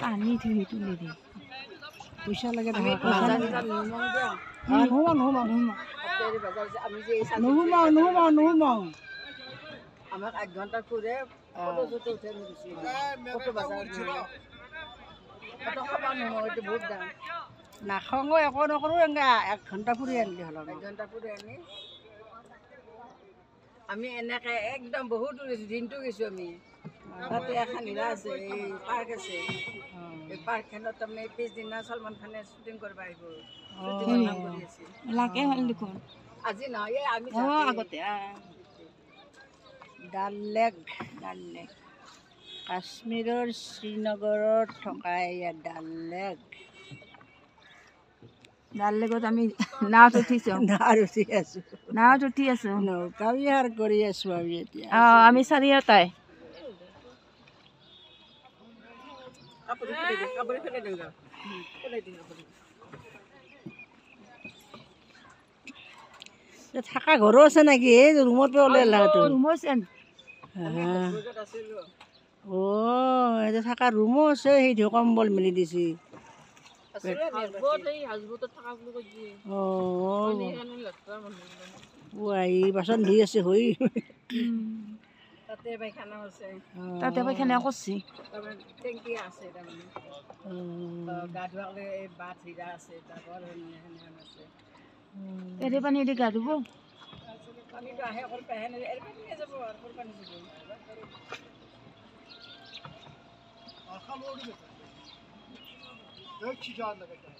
পানী থৈ তুলি দি পইচা লাগে আমাক 1 ঘন্টা ঘুরে ফটো ফটো উঠে নিছি ফটো বাজার ফটো খাবা নহয়তো বহুত দাম নাখাওঁ একো নকৰোঁ এনেকৈ 1 ঘণ্টা ফুৰি আনিলে হ'ল 1 ঘন্টা ফুৰি আনি আমি এনেকৈ একদম বহুত দিনটো গৈছোঁ আমি তাতে এখন হিৰা আছে এই পাৰ্ক আছে এই পাৰ্কখনত আমি পিছদিনা সলমান খানে শ্বুটিং কৰিব আহিব শ্বুটিঙৰ কাম কৰি আছে লাগে হ'ল দেখোন আজি নহয় আমি আগতে ডাল লেক কাশ্মীৰৰ শ্ৰীনগৰত থকা ইয়াত ডাল লেকত আমি নাৱত উঠিছোঁ নাৱত উঠি আছোঁ নাৱত উঠি আছোঁ নৌকা বিহাৰ কৰি আছোঁ আমি এতিয়া আমি চাৰিওটাই কাপোৰ ফেলে দিওঁ থকা ঘৰো আছে নেকি এই ৰুমত ওলাইলা ৰুমো আছে এতিয়া থকা ৰুমো আছে সেইটো কম্বল মেলি দিছে আহি বাচন ধুই আছে হৈ তাতে পায়খানা আছে তাতে পায়খানা কৰিছে টেংকি আছে তাৰমানে গা ধোৱালে এই বাট হিৰা আছে ডাবৰ আছে এৰি পানী দি গা ধুব পানীটো আহে অকল পেহে এৰি পানী যাব আৰু পানী যাব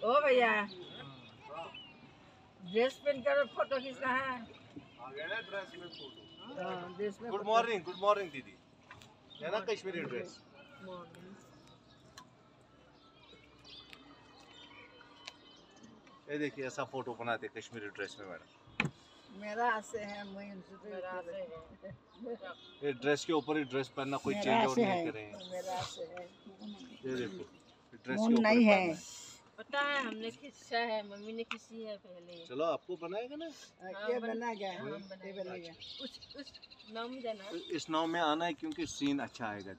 ओ भैया ड्रेस पहन कर फोटो खींचना है गुड मॉर्निंग दीदी है ना कश्मीरी ड्रेस ये देखिए ऐसा फोटो बनाते कश्मीरी ड्रेस में मैडम मेरा ऐसे है मेरा ऐसे है ये ड्रेस के ऊपर ही ड्रेस पहनना कोई चेंज और नहीं करें मेरा ऐसे है ये देखो ड्रेस मून नहीं है पता है हमने खींचा है मम्मी ने खींची है पहले चलो आपको बनाएगा ना ये बना गया ये बनेगा उस नाव में जाना इस नाव में आना है क्योंकि सीन अच्छा आएगा।